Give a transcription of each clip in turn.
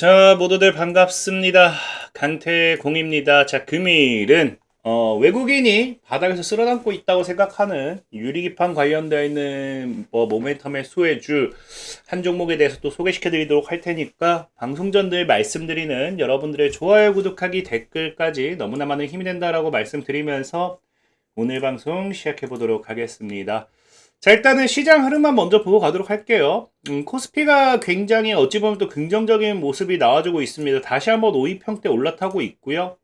자, 모두들 반갑습니다. 강태공입니다. 자, 금일은 외국인이 바닥에서 쓸어담고 있다고 생각하는 유리기판 관련되어 있는 모멘텀의 수혜주 한 종목에 대해서 또 소개시켜 드리도록 할 테니까 방송 전 늘 말씀드리는 여러분들의 좋아요, 구독하기, 댓글까지 너무나 많은 힘이 된다라고 말씀드리면서 오늘 방송 시작해 보도록 하겠습니다. 자, 일단은 시장 흐름만 먼저 보고 가도록 할게요. 코스피가 굉장히 어찌 보면 또 긍정적인 모습이 나와주고 있습니다. 다시 한번 5위평대 올라타고 있고요.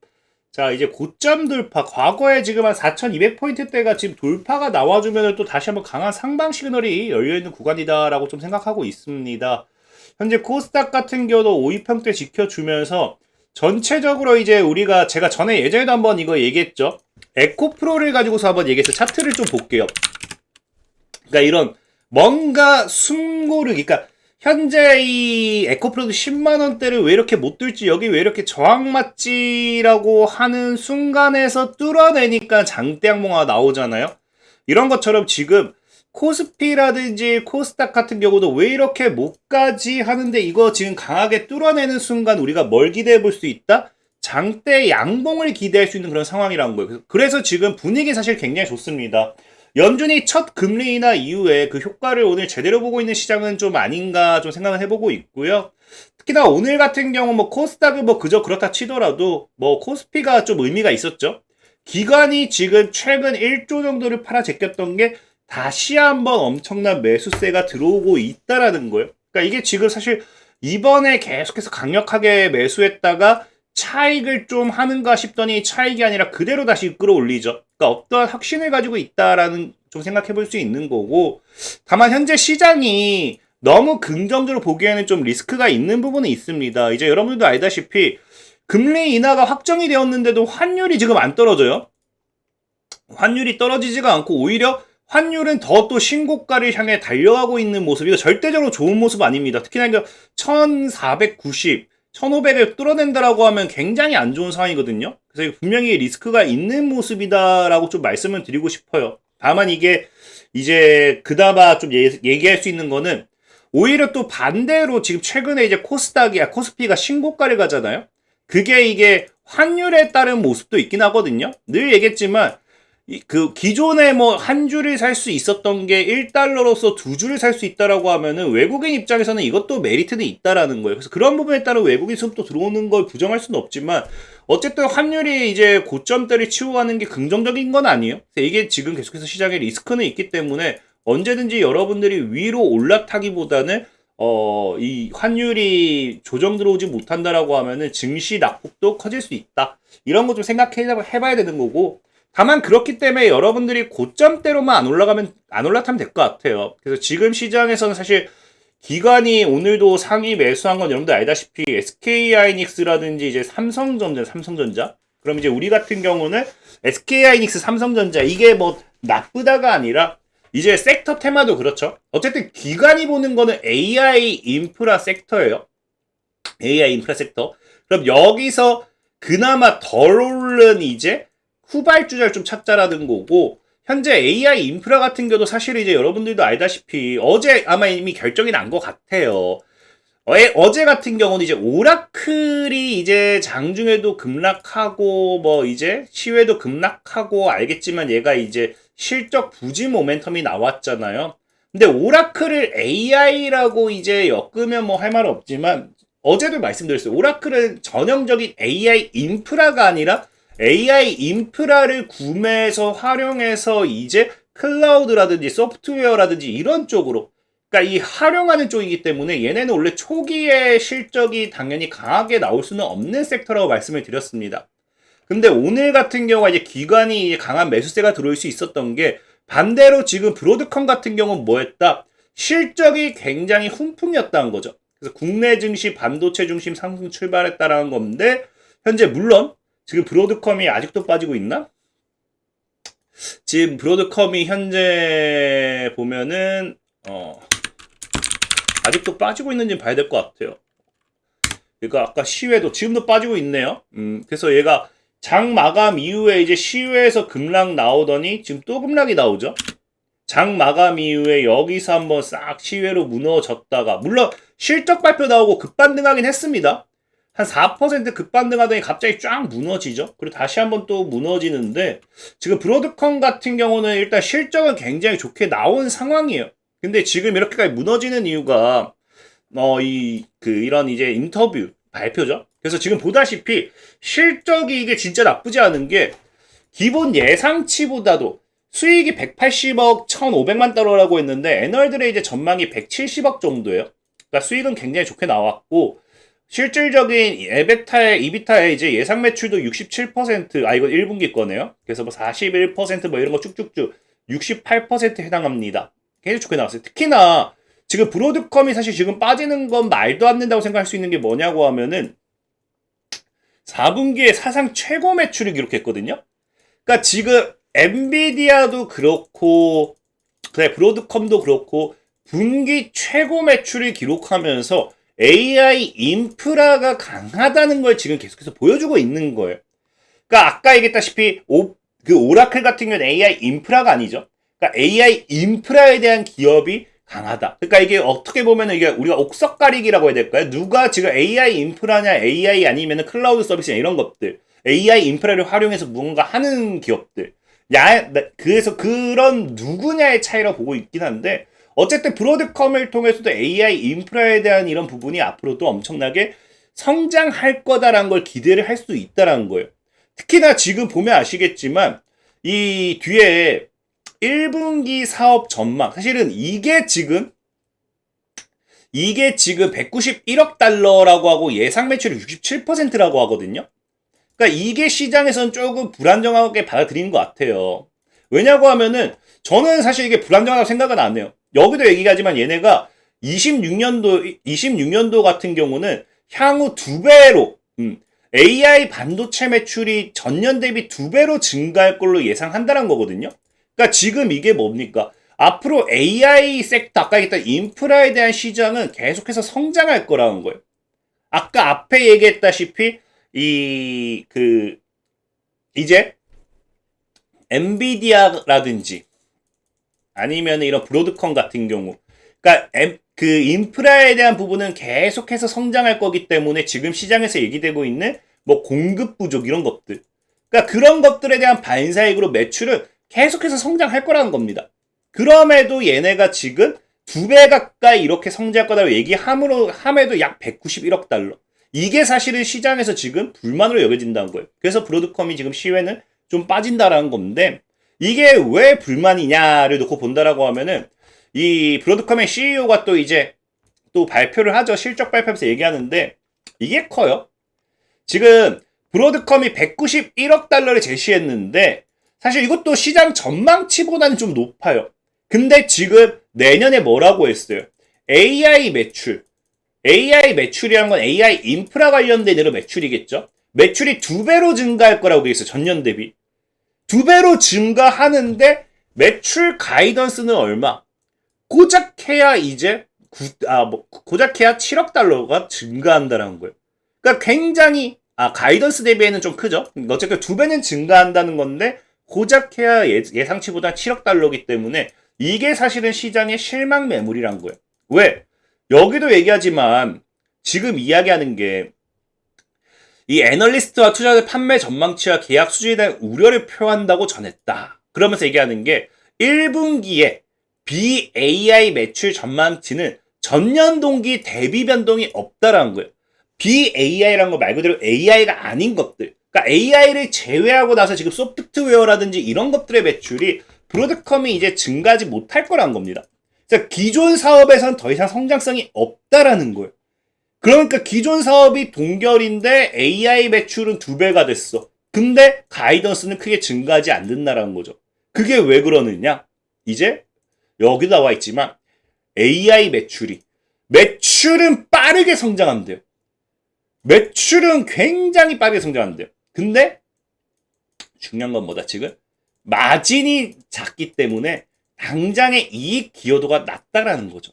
자, 이제 고점 돌파, 과거에 지금 한 4200포인트대가 지금 돌파가 나와주면 또 다시 한번 강한 상방 시그널이 열려있는 구간이다라고 좀 생각하고 있습니다. 현재 코스닥 같은 경우도 5위평대 지켜주면서 전체적으로 이제 제가 전에 예전에도 한번 이거 얘기했죠. 에코프로를 가지고서 한번 얘기했어요. 차트를 좀 볼게요. 그러니까 이런 뭔가 숨고르기, 그러니까 현재 이 에코프로도 10만원대를 왜 이렇게 못 뚫지, 여기 왜 이렇게 저항 맞지라고 하는 순간에서 뚫어내니까 장대 항모가 나오잖아요. 이런 것처럼 지금 코스피라든지 코스닥 같은 경우도 왜 이렇게 못 가지 하는데 이거 지금 강하게 뚫어내는 순간 우리가 뭘 기대해 볼 수 있다? 장대 양봉을 기대할 수 있는 그런 상황이라는 거예요. 그래서 지금 분위기 사실 굉장히 좋습니다. 연준이 첫 금리 인하 이후에 그 효과를 오늘 제대로 보고 있는 시장은 좀 아닌가 좀 생각을 해보고 있고요. 특히나 오늘 같은 경우 코스닥은 그저 그렇다 치더라도 코스피가 좀 의미가 있었죠. 기관이 지금 최근 1조 정도를 팔아 제꼈던 게 다시 한번 엄청난 매수세가 들어오고 있다라는 거예요. 그러니까 이게 지금 사실 이번에 계속해서 강력하게 매수했다가 차익을 좀 하는가 싶더니 차익이 아니라 그대로 다시 끌어올리죠. 그러니까 어떠한 확신을 가지고 있다라는 좀 생각해 볼 수 있는 거고, 다만 현재 시장이 너무 긍정적으로 보기에는 좀 리스크가 있는 부분은 있습니다. 이제 여러분들도 알다시피 금리 인하가 확정이 되었는데도 환율이 지금 안 떨어져요. 환율이 떨어지지가 않고 오히려 환율은 더 또 신고가를 향해 달려가고 있는 모습이 절대적으로 좋은 모습 아닙니다. 특히나 이제 1490 1500을 뚫어낸다라고 하면 굉장히 안 좋은 상황이거든요. 그래서 분명히 리스크가 있는 모습이다라고 좀 말씀을 드리고 싶어요. 다만 이게 이제 그나마 좀 얘기할 수 있는 거는 오히려 또 반대로 지금 최근에 이제 코스피가 신고가를 가잖아요. 그게 이게 환율에 따른 모습도 있긴 하거든요. 늘 얘기했지만 그 기존에 한 줄을 살 수 있었던 게 1달러로서 두 줄을 살 수 있다라고 하면은 외국인 입장에서는 이것도 메리트는 있다라는 거예요. 그래서 그런 부분에 따른 외국인 수급도 들어오는 걸 부정할 수는 없지만 어쨌든 환율이 이제 고점대를 치고가는 게 긍정적인 건 아니에요. 그래서 이게 지금 계속해서 시장에 리스크는 있기 때문에 언제든지 여러분들이 위로 올라타기보다는 이 환율이 조정 들어오지 못한다라고 하면은 증시 낙폭도 커질 수 있다. 이런 거 좀 해봐야 되는 거고. 다만 그렇기 때문에 여러분들이 고점대로만 안 올라타면 될 것 같아요. 그래서 지금 시장에서는 사실 기관이 오늘도 상위 매수한 건 여러분들 알다시피 SK하이닉스라든지 이제 삼성전자. 그럼 이제 우리 같은 경우는 SK하이닉스, 삼성전자 이게 나쁘다가 아니라 이제 섹터 테마도 그렇죠. 어쨌든 기관이 보는 거는 AI 인프라 섹터예요. AI 인프라 섹터. 그럼 여기서 그나마 덜 오른 이제 후발주자를 좀 찾자라는 거고, 현재 AI 인프라 같은 경우도 사실 이제 여러분들도 알다시피 어제 아마 이미 결정이 난 것 같아요. 어제 같은 경우는 이제 오라클이 이제 장중에도 급락하고 이제 시외도 급락하고 알겠지만 얘가 이제 실적 부진 모멘텀이 나왔잖아요. 근데 오라클을 AI라고 이제 엮으면 할 말은 없지만 어제도 말씀드렸어요. 오라클은 전형적인 AI 인프라가 아니라 AI 인프라를 구매해서 활용해서 이제 클라우드라든지 소프트웨어라든지 이런 쪽으로, 그러니까 이 활용하는 쪽이기 때문에 얘네는 원래 초기에 실적이 당연히 강하게 나올 수는 없는 섹터라고 말씀을 드렸습니다. 근데 오늘 같은 경우가 이제 기관이 강한 매수세가 들어올 수 있었던 게 반대로 지금 브로드컴 같은 경우는 뭐했다? 실적이 굉장히 훈풍이었다는 거죠. 그래서 국내 증시 반도체 중심 상승 출발했다라는 건데 현재 물론 지금 브로드컴이 아직도 빠지고 있나? 지금 브로드컴이 현재 보면은 아직도 빠지고 있는지 봐야 될 것 같아요. 그러니까 아까 시외도 지금도 빠지고 있네요. 그래서 얘가 장 마감 이후에 이제 시외에서 급락 나오더니 지금 또 급락이 나오죠. 장 마감 이후에 여기서 한번 싹 시외로 무너졌다가 물론 실적 발표 나오고 급반등하긴 했습니다. 한 4% 급반등하더니 갑자기 쫙 무너지죠. 그리고 다시 한번 또 무너지는데 지금 브로드컴 같은 경우는 일단 실적은 굉장히 좋게 나온 상황이에요. 근데 지금 이렇게까지 무너지는 이유가 이런 이제 인터뷰 발표죠. 그래서 지금 보다시피 실적이 이게 진짜 나쁘지 않은 게 기본 예상치보다도 수익이 180억 1,500만 달러라고 했는데 애널들의 이제 전망이 170억 정도예요. 그러니까 수익은 굉장히 좋게 나왔고 실질적인 이비타의 이제 예상 매출도 67%, 이거 1분기 거네요. 그래서 뭐 41% 이런 거 쭉쭉쭉 68% 해당합니다. 굉장히 좋게 나왔어요. 특히나 지금 브로드컴이 사실 지금 빠지는 건 말도 안 된다고 생각할 수 있는 게 뭐냐고 하면은 4분기에 사상 최고 매출을 기록했거든요. 그러니까 지금 엔비디아도 그렇고 브로드컴도 그렇고 분기 최고 매출을 기록하면서 AI 인프라가 강하다는 걸 지금 계속해서 보여주고 있는 거예요. 그러니까 아까 얘기했다시피 오라클 같은 경우는 AI 인프라가 아니죠. 그러니까 AI 인프라에 대한 기업이 강하다. 그러니까 이게 어떻게 보면 이게 우리가 옥석 가리기라고 해야 될까요? 누가 지금 AI 인프라냐, AI 아니면 클라우드 서비스냐 이런 것들, AI 인프라를 활용해서 무언가 하는 기업들. 그래서 그런 누구냐의 차이라고 보고 있긴 한데 어쨌든 브로드컴을 통해서도 AI 인프라에 대한 이런 부분이 앞으로도 엄청나게 성장할 거다라는 걸 기대를 할 수 있다라는 거예요. 특히나 지금 보면 아시겠지만 이 뒤에 1분기 사업 전망 사실은 이게 지금 191억 달러라고 하고 예상 매출이 67%라고 하거든요. 그러니까 이게 시장에서는 조금 불안정하게 받아들이는 것 같아요. 왜냐고 하면은 저는 사실 이게 불안정하다고 생각은 안 해요. 여기도 얘기하지만 얘네가 26년도 같은 경우는 향후 2배로 AI 반도체 매출이 전년 대비 2배로 증가할 걸로 예상한다는 거거든요. 그러니까 지금 이게 뭡니까? 앞으로 AI 섹터, 아까 얘기했던 인프라에 대한 시장은 계속해서 성장할 거라는 거예요. 아까 앞에 얘기했다시피 이제 엔비디아라든지 아니면 이런 브로드컴 같은 경우, 그러니까 그 인프라에 대한 부분은 계속해서 성장할 거기 때문에 지금 시장에서 얘기되고 있는 뭐 공급 부족 이런 것들, 그러니까 그런 것들에 대한 반사익으로 매출은 계속해서 성장할 거라는 겁니다. 그럼에도 얘네가 지금 2배 가까이 이렇게 성장할 거다라고 함에도 약 191억 달러. 이게 사실은 시장에서 지금 불만으로 여겨진다는 거예요. 그래서 브로드컴이 지금 시외는 좀 빠진다라는 건데 이게 왜 불만이냐를 놓고 본다라고 하면은 이 브로드컴의 CEO가 또 이제 또 발표를 하죠. 실적 발표하면서 얘기하는데 이게 커요. 지금 브로드컴이 191억 달러를 제시했는데 사실 이것도 시장 전망치보다는 좀 높아요. 근데 지금 내년에 뭐라고 했어요? AI 매출이라는 건 AI 인프라 관련된 이런 매출이겠죠? 매출이 2배로 증가할 거라고 돼 있어요. 전년 대비. 2배로 증가하는데 매출 가이던스는 얼마? 고작해야 이제 고작해야 7억 달러가 증가한다는 거예요. 그러니까 굉장히 가이던스 대비에는 좀 크죠. 어쨌든 2배는 증가한다는 건데 고작해야 예상치보다 7억 달러이기 때문에 이게 사실은 시장의 실망 매물이란 거예요. 왜? 여기도 얘기하지만 지금 이야기하는 게 이 애널리스트와 투자자들 판매 전망치와 계약 수준에 대한 우려를 표한다고 전했다. 그러면서 얘기하는 게 1분기에 BAI 매출 전망치는 전년 동기 대비 변동이 없다라는 거예요. BAI라는 거 말 그대로 AI가 아닌 것들. 그러니까 AI를 제외하고 나서 지금 소프트웨어라든지 이런 것들의 매출이 브로드컴이 이제 증가하지 못할 거라는 겁니다. 그래서 기존 사업에선 더 이상 성장성이 없다라는 거예요. 그러니까 기존 사업이 동결인데 AI 매출은 2배가 됐어. 근데 가이던스는 크게 증가하지 않는다라는 거죠. 그게 왜 그러느냐? 이제 여기 나와 있지만 AI 매출은 빠르게 성장한대요. 매출은 굉장히 빠르게 성장한대요. 근데 중요한 건 뭐다 지금? 마진이 작기 때문에 당장의 이익 기여도가 낮다라는 거죠.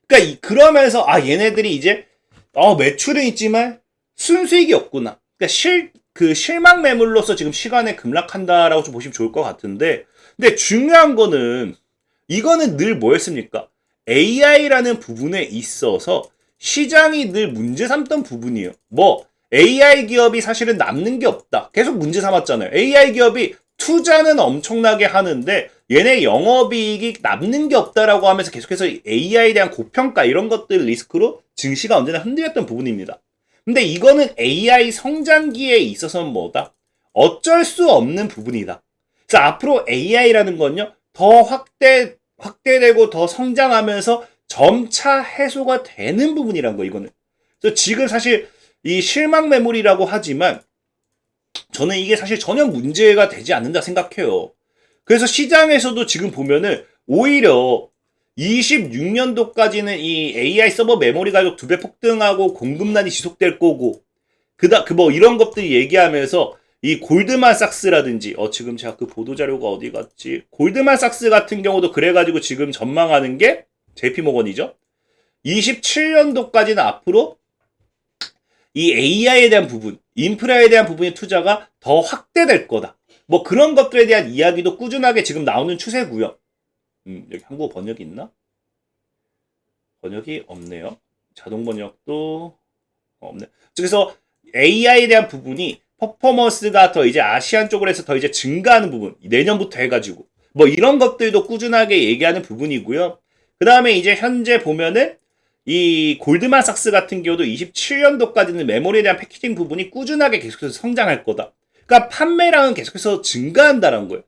그러니까 그러면서 얘네들이 이제 매출은 있지만 순수익이 없구나. 그러니까 실망 매물로서 지금 시간에 급락한다라고 좀 보시면 좋을 것 같은데, 근데 중요한 거는 이거는 늘 뭐였습니까? AI라는 부분에 있어서 시장이 늘 문제 삼던 부분이에요. AI 기업이 사실은 남는 게 없다. 계속 문제 삼았잖아요. AI 기업이 투자는 엄청나게 하는데 얘네 영업이익이 남는 게 없다라고 하면서 계속해서 AI에 대한 고평가 이런 것들 리스크로 증시가 언제나 흔들렸던 부분입니다. 근데 이거는 AI 성장기에 있어서는 뭐다? 어쩔 수 없는 부분이다. 그래서 앞으로 AI라는 건요, 더 확대되고 더 성장하면서 점차 해소가 되는 부분이란 거, 이거는. 그래서 지금 사실 이 실망 매물이라고 하지만 저는 이게 사실 전혀 문제가 되지 않는다 생각해요. 그래서 시장에서도 지금 보면은 오히려 26년도까지는 이 AI 서버 메모리 가격 2배 폭등하고 공급난이 지속될 거고, 뭐 이런 것들 얘기하면서 이 골드만삭스라든지, 지금 제가 그 보도자료가 어디 갔지? 골드만삭스 같은 경우도 그래가지고 지금 전망하는 게 JP모건이죠. 27년도까지는 앞으로 이 AI에 대한 부분, 인프라에 대한 부분의 투자가 더 확대될 거다. 뭐 그런 것들에 대한 이야기도 꾸준하게 지금 나오는 추세고요. 여기 한국어 번역이 있나? 번역이 없네요. 자동 번역도 없네. 그래서 AI에 대한 부분이 퍼포먼스가 더 이제 아시안 쪽으로 해서 더 이제 증가하는 부분, 내년부터 해가지고 뭐 이런 것들도 꾸준하게 얘기하는 부분이고요. 그 다음에 이제 현재 보면은 이 골드만삭스 같은 경우도 27년도까지는 메모리에 대한 패키징 부분이 꾸준하게 계속해서 성장할 거다. 그러니까 판매량은 계속해서 증가한다는 거예요.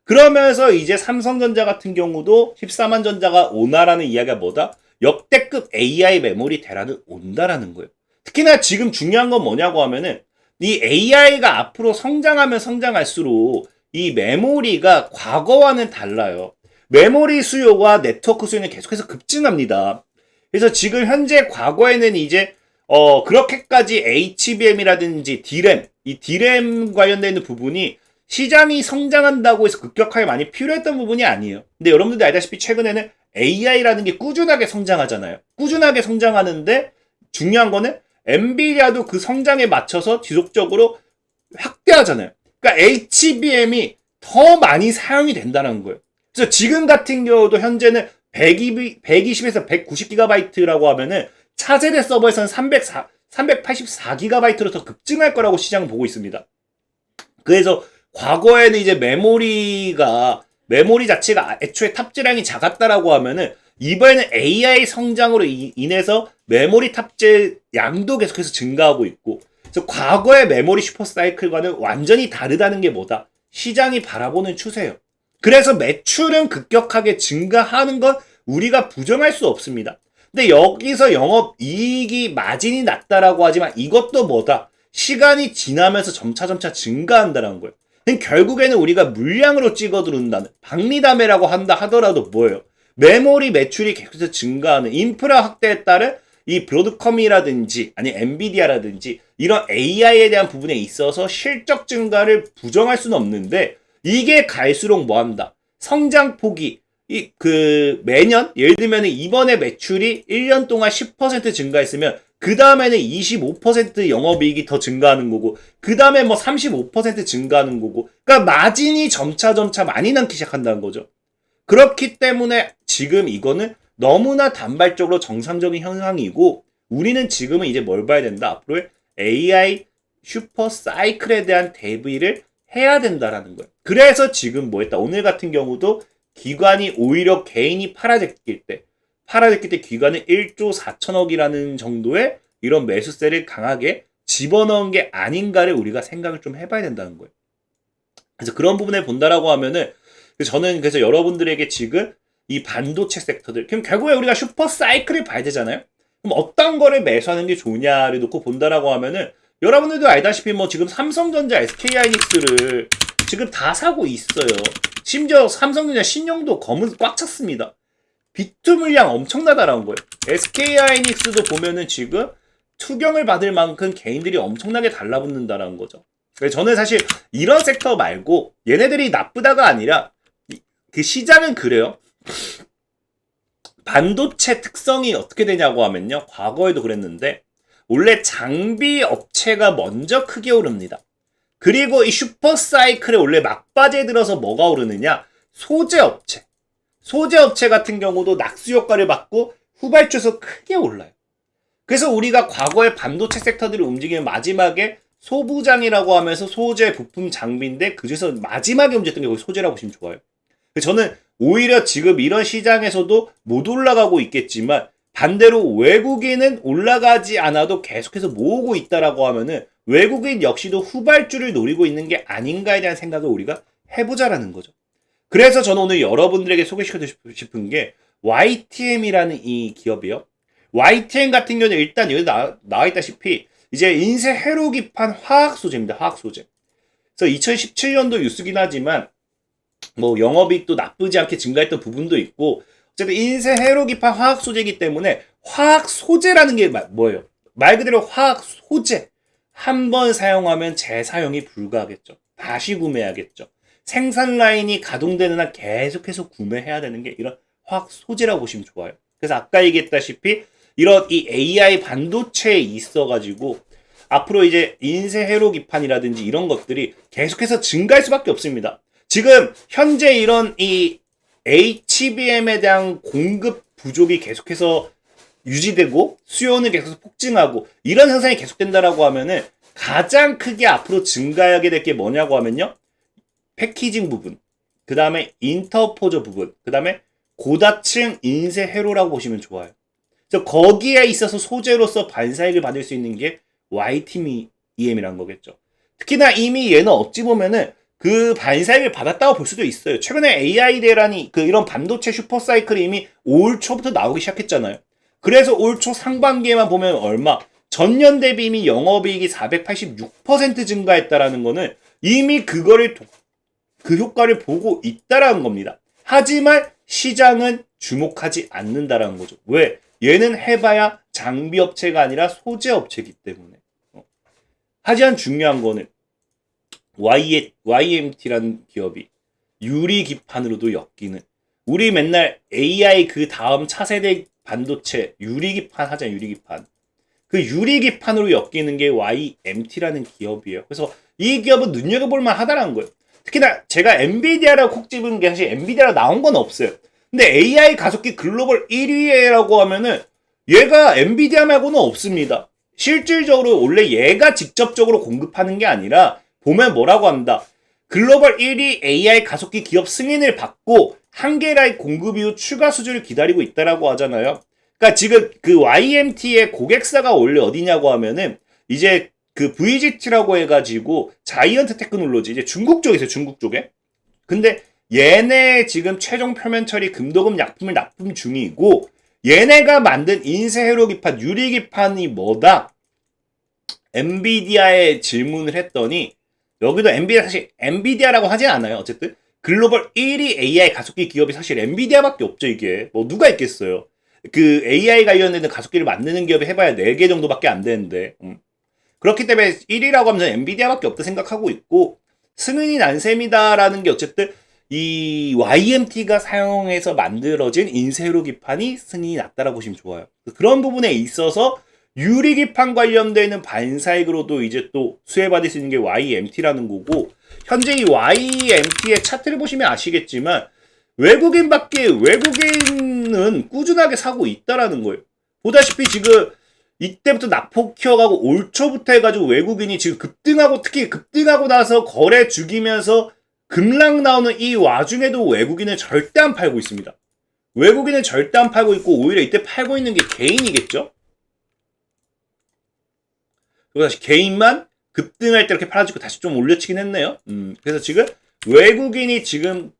그러면서 이제 삼성전자 같은 경우도 14만 전자가 오나라는 이야기가 뭐다? 역대급 AI 메모리 대란은 온다라는 거예요. 특히나 지금 중요한 건 뭐냐고 하면은 이 AI가 앞으로 성장하면 성장할수록 이 메모리가 과거와는 달라요. 메모리 수요와 네트워크 수요는 계속해서 급증합니다. 그래서 지금 현재 과거에는 이제 그렇게까지 HBM이라든지 D램, 이 D램 관련되어 있는 부분이 시장이 성장한다고 해서 급격하게 많이 필요했던 부분이 아니에요. 근데 여러분들도 알다시피 최근에는 AI라는 게 꾸준하게 성장하잖아요. 꾸준하게 성장하는데 중요한 거는 엔비디아도 그 성장에 맞춰서 지속적으로 확대하잖아요. 그러니까 HBM이 더 많이 사용이 된다는 거예요. 그래서 지금 같은 경우도 현재는 120에서 190GB라고 하면은 차세대 서버에서는 384GB로 더 급증할 거라고 시장은 보고 있습니다. 그래서 과거에는 이제 메모리 자체가 애초에 탑재량이 작았다라고 하면은 이번에는 AI 성장으로 인해서 메모리 탑재 양도 계속해서 증가하고 있고, 그래서 과거의 메모리 슈퍼사이클과는 완전히 다르다는 게 뭐다? 시장이 바라보는 추세예요. 그래서 매출은 급격하게 증가하는 건 우리가 부정할 수 없습니다. 근데 여기서 영업이익이 마진이 낮다라고 하지만 이것도 뭐다? 시간이 지나면서 점차 증가한다는 거예요. 결국에는 우리가 물량으로 찍어 들어온다는 박리담회라고 한다 하더라도 뭐예요? 메모리 매출이 계속해서 증가하는 인프라 확대에 따른 이 브로드컴이라든지 아니 엔비디아라든지 이런 AI에 대한 부분에 있어서 실적 증가를 부정할 수는 없는데, 이게 갈수록 뭐한다? 성장폭이 매년 예를 들면 이번에 매출이 1년 동안 10% 증가했으면 그 다음에는 25% 영업이익이 더 증가하는 거고, 그 다음에 뭐 35% 증가하는 거고, 그러니까 마진이 점차 많이 남기 시작한다는 거죠. 그렇기 때문에 지금 이거는 너무나 단발적으로 정상적인 현상이고, 우리는 지금은 이제 뭘 봐야 된다? 앞으로의 AI 슈퍼 사이클에 대한 대비를 해야 된다라는 거예요. 그래서 지금 뭐 했다? 오늘 같은 경우도 기관이 오히려 개인이 팔아제낄 때 기관은 1조 4천억이라는 정도의 이런 매수세를 강하게 집어넣은 게 아닌가를 우리가 생각을 좀 해봐야 된다는 거예요. 그래서 그런 부분을 본다라고 하면은 저는 그래서 여러분들에게 지금 이 반도체 섹터들, 그럼 결국에 우리가 슈퍼 사이클을 봐야 되잖아요. 그럼 어떤 거를 매수하는 게 좋냐를 놓고 본다라고 하면은 여러분들도 알다시피 뭐 지금 삼성전자, SK하이닉스를 지금 다 사고 있어요. 심지어 삼성전자 신용도 검은 꽉 찼습니다. 비투 물량 엄청나다라는 거예요. SK하이닉스도 보면은 지금 투경을 받을 만큼 개인들이 엄청나게 달라붙는다라는 거죠. 그래서 저는 사실 이런 섹터 말고 얘네들이 나쁘다가 아니라 그 시장은 그래요. 반도체 특성이 어떻게 되냐고 하면요. 과거에도 그랬는데 원래 장비 업체가 먼저 크게 오릅니다. 그리고 이 슈퍼사이클에 원래 막바지에 들어서 뭐가 오르느냐? 소재 업체. 소재 업체 같은 경우도 낙수 효과를 받고 후발주에서 크게 올라요. 그래서 우리가 과거에 반도체 섹터들을 움직이는 마지막에 소부장이라고 하면서 소재, 부품, 장비인데 그중에서 마지막에 움직였던 게 거기 소재라고 보시면 좋아요. 저는 오히려 지금 이런 시장에서도 못 올라가고 있겠지만 반대로 외국인은 올라가지 않아도 계속해서 모으고 있다라고 하면은 외국인 역시도 후발주를 노리고 있는 게 아닌가에 대한 생각을 우리가 해보자라는 거죠. 그래서 저는 오늘 여러분들에게 소개시켜드리고 싶은 게 YTM이라는 이 기업이에요. YTM 같은 경우는 일단 여기 나와 있다시피 이제 인쇄 회로 기판 화학 소재입니다. 화학 소재. 그래서 2017년도 뉴스긴 하지만 뭐 영업이익도 나쁘지 않게 증가했던 부분도 있고 어쨌든 인쇄 회로 기판 화학 소재이기 때문에 화학 소재라는 게 뭐예요? 말 그대로 화학 소재. 한 번 사용하면 재사용이 불가하겠죠. 다시 구매하겠죠. 생산 라인이 가동되는 한 계속해서 구매해야 되는 게 이런 화학 소재라고 보시면 좋아요. 그래서 아까 얘기했다시피 이런 이 AI 반도체에 있어가지고 앞으로 이제 인쇄 회로 기판이라든지 이런 것들이 계속해서 증가할 수밖에 없습니다. 지금 현재 이런 이 HBM에 대한 공급 부족이 계속해서 유지되고 수요는 계속 폭증하고 이런 현상이 계속된다라고 하면은 가장 크게 앞으로 증가하게 될 게 뭐냐고 하면요. 패키징 부분, 그 다음에 인터포저 부분, 그 다음에 고다층 인쇄 회로라고 보시면 좋아요. 그래서 거기에 있어서 소재로서 반사익을 받을 수 있는 게 YTM이란 거겠죠. 특히나 이미 얘는 어찌 보면은 그 반사익을 받았다고 볼 수도 있어요. 최근에 AI 대란이 이런 반도체 슈퍼사이클이 이미 올 초부터 나오기 시작했잖아요. 그래서 올 초 상반기에만 보면 얼마? 전년 대비 이미 영업이익이 486% 증가했다라는 거는 이미 그 효과를 보고 있다라는 겁니다. 하지만 시장은 주목하지 않는다라는 거죠. 왜? 얘는 해봐야 장비 업체가 아니라 소재 업체이기 때문에. 하지만 중요한 거는 YMT라는 기업이 유리 기판으로도 엮이는 우리 맨날 AI 그 다음 차세대 반도체 유리기판 하잖아요. 유리기판. 그 유리기판으로 엮이는 게 YMT라는 기업이에요. 그래서 이 기업은 눈여겨볼만 하다라는 거예요. 특히나 제가 엔비디아라고 콕 집은 게 사실 엔비디아라 나온 건 없어요. 근데 AI 가속기 글로벌 1위라고 하면은 얘가 엔비디아 말고는 없습니다. 실질적으로 원래 얘가 직접적으로 공급하는 게 아니라 보면 뭐라고 합니다. 글로벌 1위 AI 가속기 기업 승인을 받고 한계라의 공급 이후 추가 수주를 기다리고 있다라고 하잖아요. 그러니까 지금 그 YMT의 고객사가 원래 어디냐고 하면은 이제 그 VGT라고 해가지고 자이언트 테크놀로지 이제 중국 쪽에 있어요. 중국 쪽에. 근데 얘네 지금 최종 표면 처리 금도금 약품을 납품 중이고 얘네가 만든 인쇄 회로 기판 유리 기판이 뭐다? 엔비디아에 질문을 했더니 여기도 엔비디아 사실 엔비디아라고 하진 않아요. 어쨌든 글로벌 1위 AI 가속기 기업이 사실 엔비디아밖에 없죠. 이게 뭐 누가 있겠어요. 그 AI 관련된 가속기를 만드는 기업이 해봐야 4개 정도밖에 안 되는데 그렇기 때문에 1위라고 하면 엔비디아밖에 없다 생각하고 있고 승인이 난 셈이다라는 게 어쨌든 이 YMT가 사용해서 만들어진 인쇄로 기판이 승인이 났다라고 보시면 좋아요. 그런 부분에 있어서 유리기판 관련되는 반사익으로도 이제 또 수혜받을 수 있는 게 YMT라는 거고 현재 이 YMT의 차트를 보시면 아시겠지만 외국인은 꾸준하게 사고 있다라는 거예요. 보다시피 지금 이때부터 낙폭 키워가고 올 초부터 해가지고 외국인이 지금 급등하고 특히 급등하고 나서 거래 죽이면서 급락 나오는 이 와중에도 외국인은 절대 안 팔고 있습니다. 외국인은 절대 안 팔고 있고 오히려 이때 팔고 있는 게 개인이겠죠? 그리고 다시 개인만 급등할 때 이렇게 팔아주고 다시 좀 올려치긴 했네요. 그래서 지금 외국인이 지금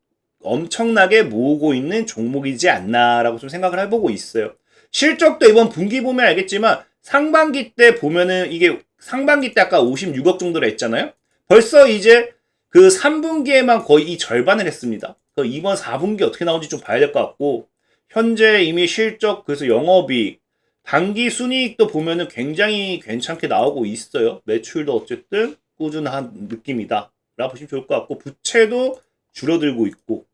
엄청나게 모으고 있는 종목이지 않나라고 좀 생각을 해보고 있어요. 실적도 이번 분기 보면 알겠지만 상반기 때 보면은 이게 상반기 때 아까 56억 정도라 했잖아요. 벌써 이제 그 3분기에만 거의 이 절반을 했습니다. 그래서 이번 4분기 어떻게 나오는지 좀 봐야 될 것 같고 현재 이미 실적 그래서 영업이익 단기 순이익도 보면은 굉장히 괜찮게 나오고 있어요. 매출도 어쨌든 꾸준한 느낌이다 라고 보시면 좋을 것 같고 부채도 줄어들고 있고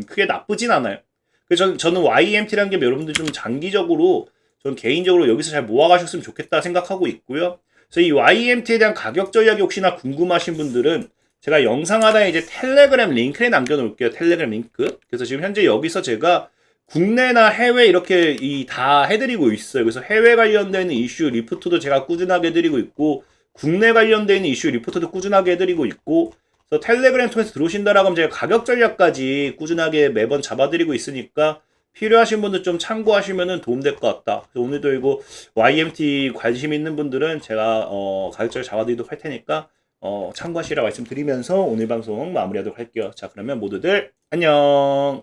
크게 나쁘진 않아요. 그래서 저는 YMT라는 게 여러분들 좀 장기적으로 저는 개인적으로 여기서 잘 모아가셨으면 좋겠다 생각하고 있고요. 그래서 이 YMT에 대한 가격 전략이 혹시나 궁금하신 분들은 제가 영상 하나에 이제 텔레그램 링크에 남겨놓을게요. 텔레그램 링크. 그래서 지금 현재 여기서 제가 국내나 해외 이렇게 다 해드리고 있어요. 그래서 해외 관련된 이슈 리포트도 제가 꾸준하게 해드리고 있고, 국내 관련된 이슈 리포트도 꾸준하게 해드리고 있고, 그래서 텔레그램 통해서 들어오신다라고 하면 제가 가격 전략까지 꾸준하게 매번 잡아드리고 있으니까 필요하신 분들 좀 참고하시면 도움될 것 같다. 그래서 오늘도 이거 YMT 관심 있는 분들은 제가 가격 전략 잡아드리도록 할 테니까 참고하시라 말씀드리면서 오늘 방송 마무리하도록 할게요. 자, 그러면 모두들 안녕.